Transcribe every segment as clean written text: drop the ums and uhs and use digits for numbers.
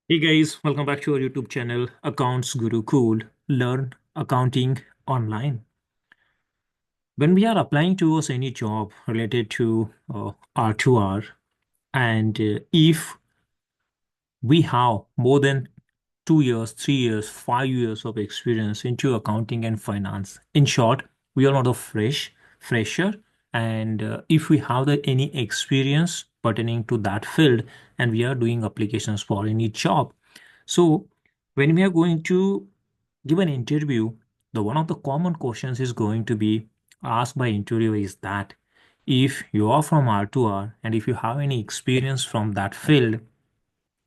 Hey guys, welcome back to our YouTube channel, Accounts Guru Cool. Learn accounting online. When we are applying towards any job related to R2R, and if we have more than 2 years, 3 years, 5 years of experience into accounting and finance. In short, we are not a fresher. And if we have any experience pertaining to that field and we are doing applications for any job. So when we are going to give an interview, the one of the common questions is going to be asked by interviewer is that if you are from R2R and if you have any experience from that field,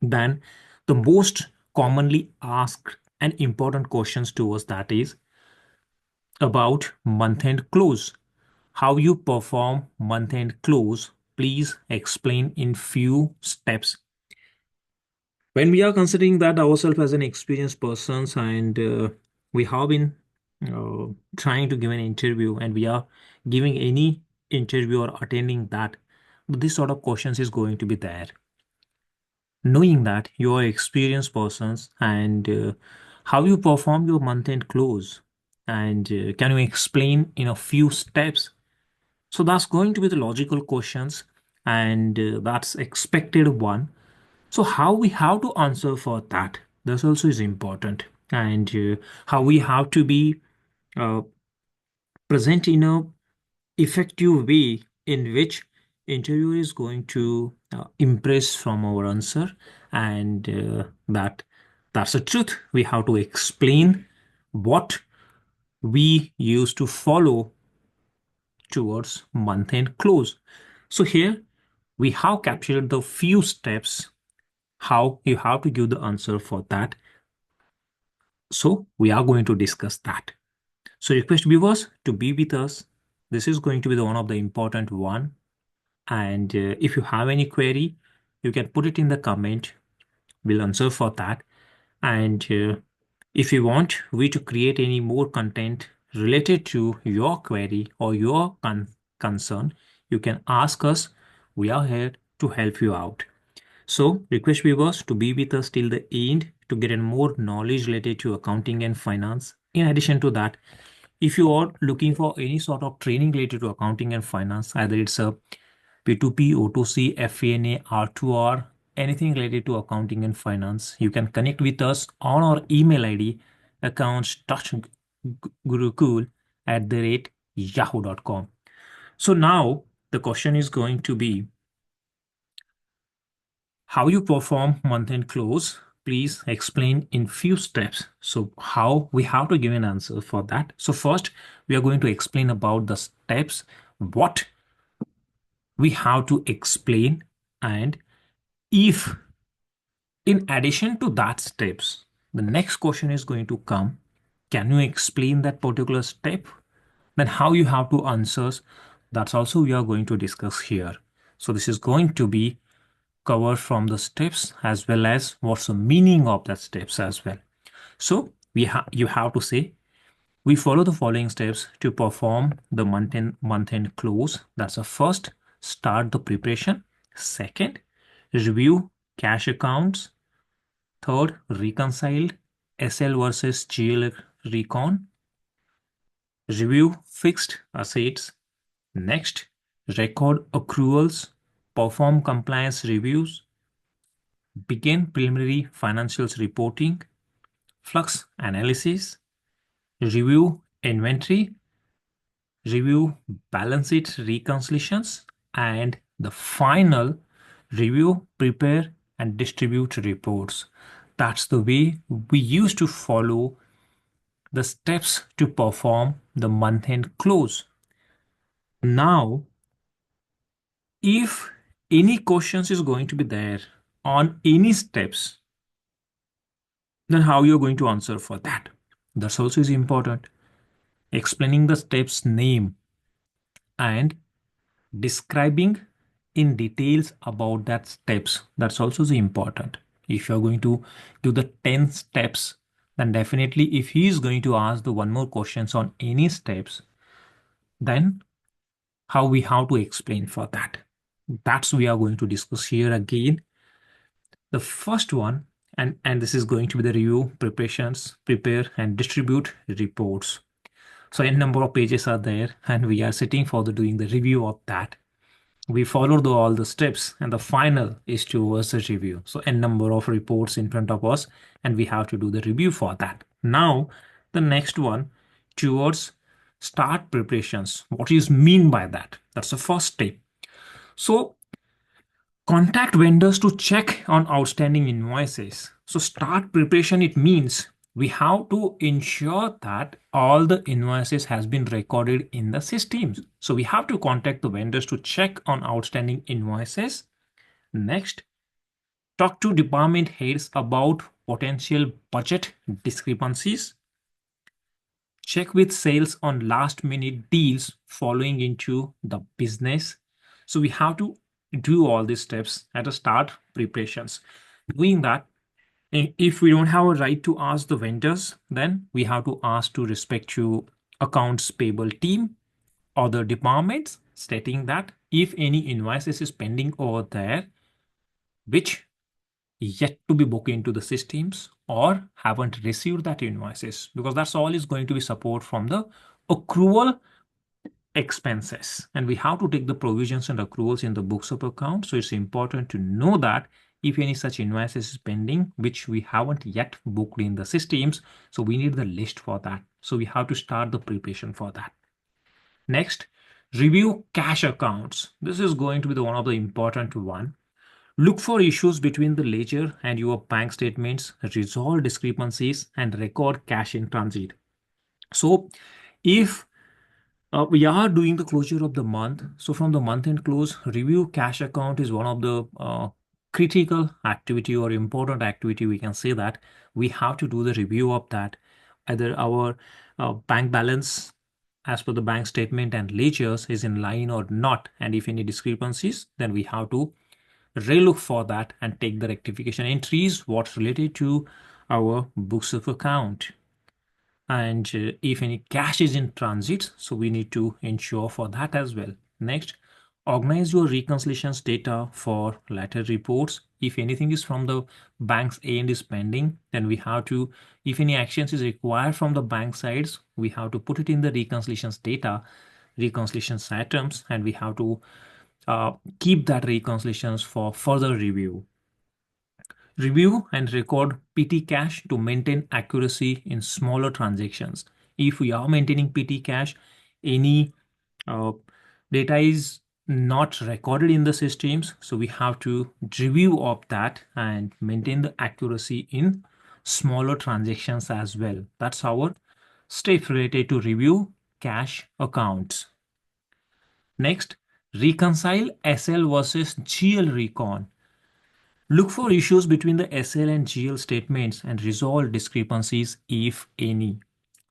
then the most commonly asked and important questions to us that is about month-end close. How you perform month-end close, please explain in few steps. When we are considering that ourselves as an experienced persons and we have been trying to give an interview and we are giving any interview or attending that, this sort of questions is going to be there. Knowing that you are experienced persons and how you perform your month-end close and can you explain in a few steps, so that's going to be the logical questions and that's expected one. So how we have to answer for that, this also is important, and how we have to be uh, present in a effective way in which interviewer is going to impress from our answer, and that's the truth. We have to explain what we used to follow towards month end close. So here we have captured the few steps how you have to give the answer for that. So we are going to discuss that. So request viewers to be with us. This is going to be the one of the important one. And if you have any query, you can put it in the comment. We'll answer for that. And if you want we to create any more content related to your query or your concern, you can ask us. We are here to help you out. So request viewers to be with us till the end to get in more knowledge related to accounting and finance. In addition to that, if you are looking for any sort of training related to accounting and finance, either it's a P2P, O2C, FP&A, R2R, anything related to accounting and finance, you can connect with us on our email ID accounts.gurukul@yahoo.com. So now the question is going to be how you perform month-end close. Please explain in few steps. So how we have to give an answer for that. So first, we are going to explain about the steps, what we have to explain, and if in addition to that steps, the next question is going to come, can you explain that particular step? Then how you have to answer, that's also we are going to discuss here. So this is going to be covered from the steps as well as what's the meaning of that steps as well. So you have to say we follow the following steps to perform the month end close. That's the first, start the preparation. Second, review cash accounts. Third, reconcile SL versus GL recon. Review fixed assets. Next, record accruals, perform compliance reviews, begin preliminary financials reporting, flux analysis, review inventory, review balance sheet reconciliations, and the final review, prepare, and distribute reports. That's the way we used to follow the steps to perform the month-end close. Now, if any questions is going to be there on any steps, then how you're going to answer for that? That's also is important. Explaining the steps name and describing in details about that steps, that's also is important. If you're going to do the 10 steps, then definitely if he is going to ask the one more questions on any steps, then how we have to explain for that, that's we are going to discuss here again. The first one, And this is going to be the review, preparations, prepare and distribute reports. So n number of pages are there, and we are sitting for the doing the review of that. We follow all the steps, and the final is towards the review. So n number of reports in front of us, and we have to do the review for that. Now the next one, towards start preparations. What is mean by that? That's the first step. So contact vendors to check on outstanding invoices. So start preparation, it means we have to ensure that all the invoices has been recorded in the systems. So we have to contact the vendors to check on outstanding invoices. Next, talk to department heads about potential budget discrepancies. Check with sales on last minute deals following into the business. So we have to do all these steps at the start preparations. Doing that, if we don't have a right to ask the vendors, then we have to ask to respect to accounts payable team or the departments, stating that if any invoices is pending over there, which yet to be booked into the systems or haven't received that invoices, because that's all is going to be support from the accrual expenses, and we have to take the provisions and accruals in the books of account. So it's important to know that if any such invoices is pending which we haven't yet booked in the systems, so we need the list for that. So we have to start the preparation for that. Next, review cash accounts. This is going to be the one of the important one. Look for issues between the ledger and your bank statements, resolve discrepancies, and record cash in transit. So if we are doing the closure of the month, so from the month end close, review cash account is one of the critical activity or important activity. We can say that we have to do the review of that, either our bank balance as per the bank statement and ledgers is in line or not, and if any discrepancies, then we have to relook for that and take the rectification entries what's related to our books of account. And if any cash is in transit, so we need to ensure for that as well. Next, organize your reconciliations data for later reports. If anything is from the bank's end is pending, then we have to, if any actions is required from the bank sides, we have to put it in the reconciliations data, reconciliations items, and we have to keep that reconciliations for further review. Review and record PT cache to maintain accuracy in smaller transactions. If we are maintaining PT cache, any uh, data is not recorded in the systems, so we have to review of that and maintain the accuracy in smaller transactions as well. That's our step related to review cache accounts. Next, reconcile SL versus GL recon. Look for issues between the SL and GL statements and resolve discrepancies if any.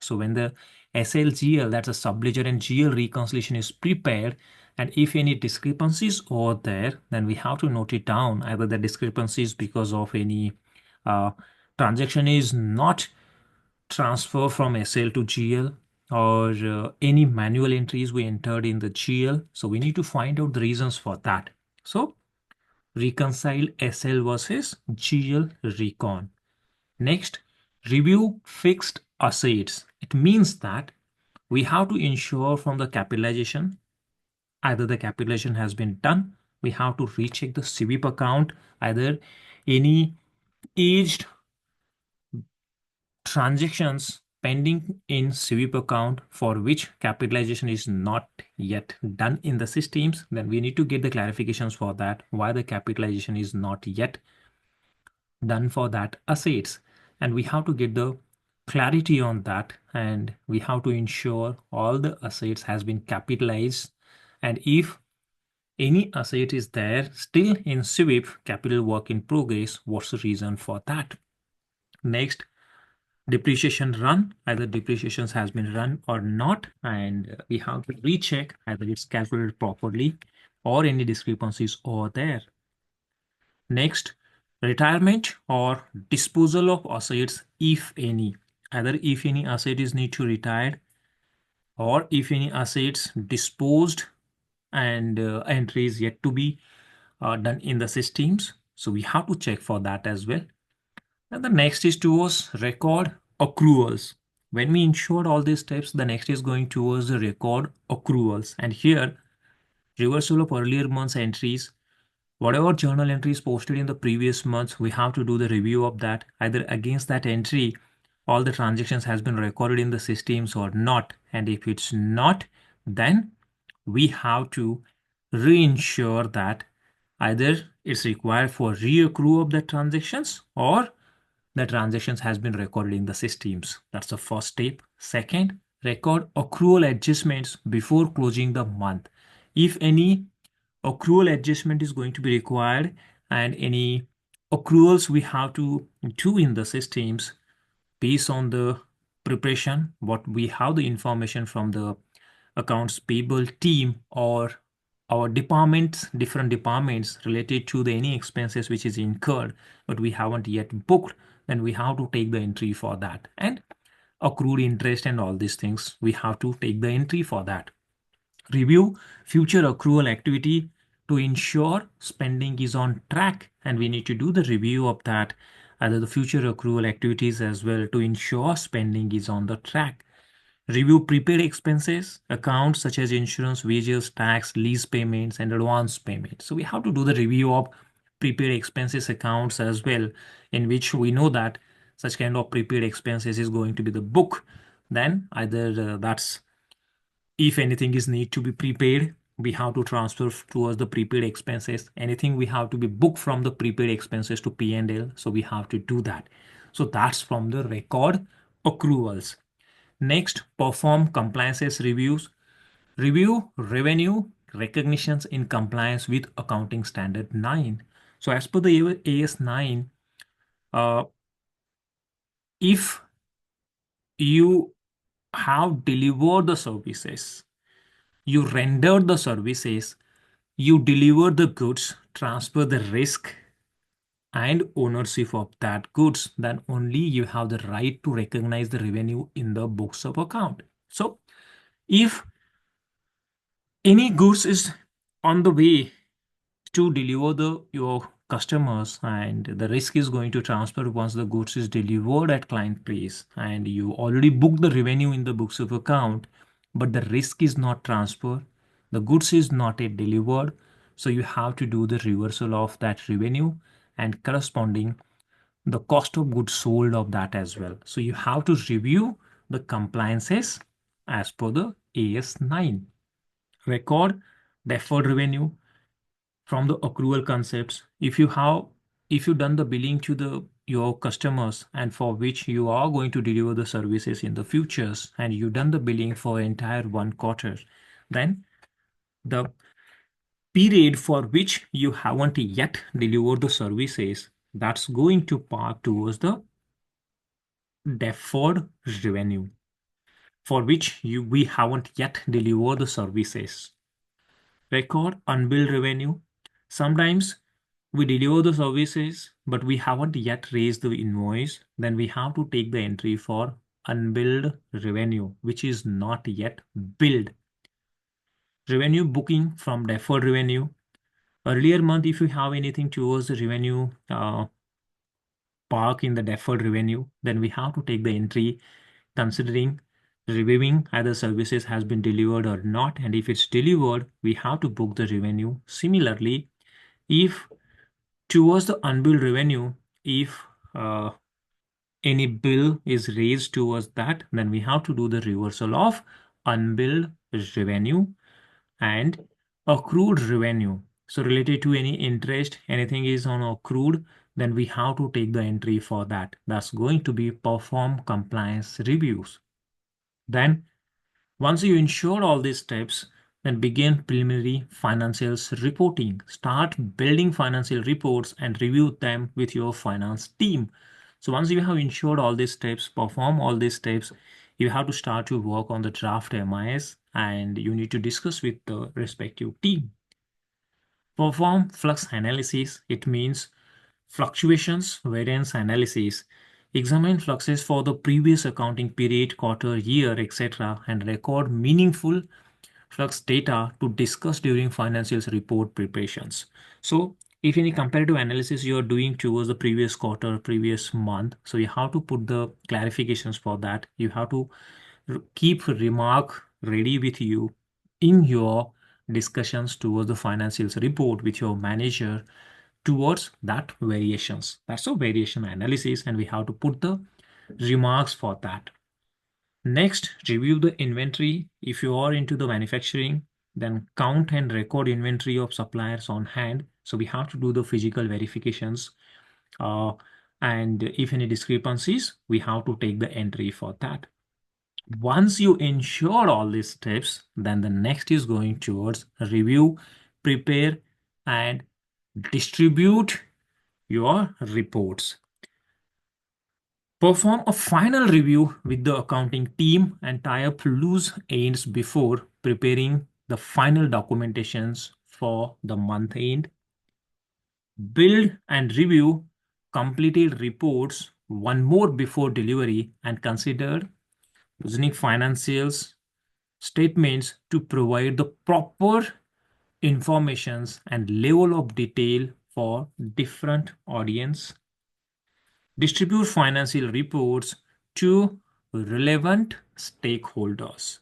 So when the SL-GL, that's a subledger, and GL reconciliation is prepared, and if any discrepancies are there, then we have to note it down. Either the discrepancies because of any transaction is not transfer from SL to GL, or any manual entries we entered in the GL. So we need to find out the reasons for that. So reconcile SL versus GL recon. Next, review fixed assets. It means that we have to ensure from the capitalization, either the capitalization has been done, we have to recheck the CWIP account, either any aged transactions pending in CWIP account for which capitalization is not yet done in the systems, then we need to get the clarifications for that, why the capitalization is not yet done for that assets, and we have to get the clarity on that, and we have to ensure all the assets has been capitalized, and if any asset is there still in CWIP, capital work in progress, what's the reason for that? Next, depreciation run, either depreciations has been run or not, and we have to recheck either it's calculated properly or any discrepancies are there. Next, retirement or disposal of assets, if any. Either if any asset is need to retired, or if any assets disposed and entries yet to be done in the systems. So we have to check for that as well. And the next is towards record accruals. When we ensured all these steps, the next is going towards the record accruals. And here, reversal of earlier month's entries. Whatever journal entries posted in the previous months, we have to do the review of that. Either against that entry, all the transactions has been recorded in the systems or not. And if it's not, then we have to reinsure that either it's required for reaccrue of the transactions or the transactions has been recorded in the systems. That's the first step. Second, record accrual adjustments before closing the month. If any accrual adjustment is going to be required and any accruals we have to do in the systems based on the preparation, what we have the information from the accounts payable team or our departments, different departments related to the any expenses which is incurred, but we haven't yet booked, then we have to take the entry for that. And accrued interest and all these things, we have to take the entry for that. Review future accrual activity to ensure spending is on track, and we need to do the review of that, either the future accrual activities as well to ensure spending is on the track. Review prepaid expenses, accounts such as insurance, wages, tax, lease payments, and advance payments. So we have to do the review of prepaid expenses accounts as well, in which we know that such kind of prepaid expenses is going to be the book. Then either that's if anything is need to be prepaid, we have to transfer towards the prepaid expenses. Anything we have to be booked from the prepaid expenses to P&L. So we have to do that. So that's from the record accruals. Next, perform compliances reviews. Review revenue recognitions in compliance with Accounting Standard 9. So as per the AS 9, uh, if you have delivered the services, you rendered the services, you deliver the goods, transfer the risk and ownership of that goods, then only you have the right to recognize the revenue in the books of account. So if any goods is on the way to deliver the your customers and the risk is going to transfer once the goods is delivered at client place and you already booked the revenue in the books of account, but the risk is not transferred, the goods is not yet delivered, so you have to do the reversal of that revenue and corresponding the cost of goods sold of that as well. So you have to review the compliances as per the AS 9. Record deferred revenue from the accrual concepts. If you done the billing to the your customers and for which you are going to deliver the services in the futures and you done the billing for entire 1 quarter, then the period for which you haven't yet delivered the services, that's going to park towards the deferred revenue for which we haven't yet delivered the services. Record unbilled revenue. Sometimes we deliver the services, but we haven't yet raised the invoice. Then we have to take the entry for unbilled revenue, which is not yet billed. Revenue booking from deferred revenue. Earlier month, if you have anything towards the revenue park in the deferred revenue, then we have to take the entry considering reviewing either services has been delivered or not. And if it's delivered, we have to book the revenue. Similarly, if towards the unbilled revenue, if any bill is raised towards that, then we have to do the reversal of unbilled revenue and accrued revenue. So related to any interest, anything is on accrued, then we have to take the entry for that. That's going to be perform compliance reviews. Then once you ensure all these steps, then begin preliminary financials reporting. Start building financial reports and review them with your finance team. So once you have ensured all these steps, perform all these steps, you have to start to work on the draft MIS and you need to discuss with the respective team. Perform flux analysis. It means fluctuations, variance analysis. Examine fluxes for the previous accounting period, quarter, year, etc. and record meaningful flux data to discuss during financials report preparations. So if any comparative analysis you're doing towards the previous quarter, previous month, so you have to put the clarifications for that. You have to keep remark ready with you in your discussions towards the financials report with your manager towards that variations. That's a variation analysis, and we have to put the remarks for that. Next, review the inventory. If you are into the manufacturing, then count and record inventory of suppliers on hand. So we have to do the physical verifications. Uh, and if any discrepancies, we have to take the entry for that. Once you ensure all these steps, then the next is going towards review, prepare, and distribute your reports. Perform a final review with the accounting team and tie up loose ends before preparing the final documentations for the month end. Build and review completed reports one more before delivery and consider using financials statements to provide the proper informations and level of detail for different audience. Distribute financial reports to relevant stakeholders.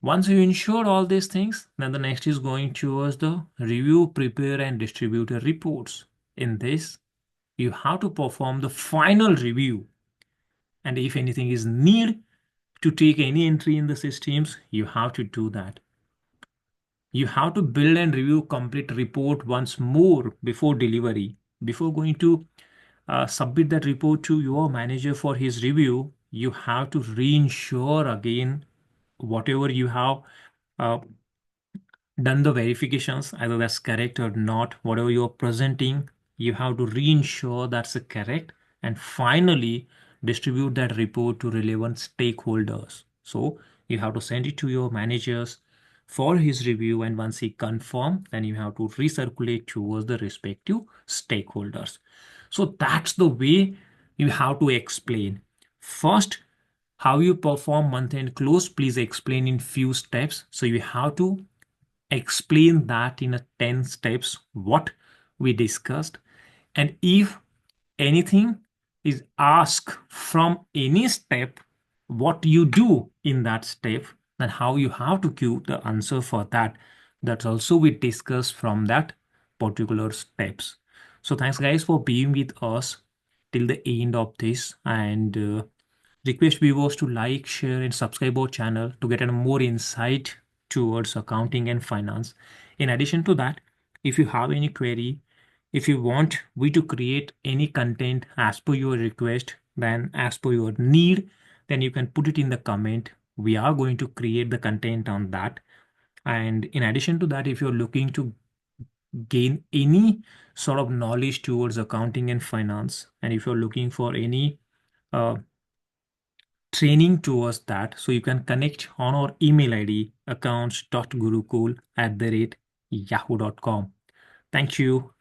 Once you ensure all these things, then the next is going towards the review, prepare, and distribute the reports. In this, you have to perform the final review. And if anything is needed to take any entry in the systems, you have to do that. You have to build and review complete report once more before delivery. Before going to submit that report to your manager for his review, you have to reinsure again whatever you have uh, done the verifications, either that's correct or not. Whatever you're presenting, you have to reinsure that's correct, and finally distribute that report to relevant stakeholders. So you have to send it to your managers for his review, and once he confirm, then you have to recirculate towards the respective stakeholders. So that's the way you have to explain. First, how you perform month end close, please explain in few steps. So you have to explain that in a 10 steps what we discussed. And if anything is asked from any step, what you do in that step, and how you have to give the answer for that, that's also we discuss from that particular steps. So thanks guys for being with us till the end of this, and request viewers to like, share, and subscribe our channel to get a more insight towards accounting and finance. In addition to that, if you have any query, if you want we to create any content as per your request, then as per your need, then you can put it in the comment. We are going to create the content on that. And in addition to that, if you're looking to gain any sort of knowledge towards accounting and finance, and if you're looking for any uh, training towards that, so you can connect on our email id accounts.gurukul@yahoo.com. Thank you.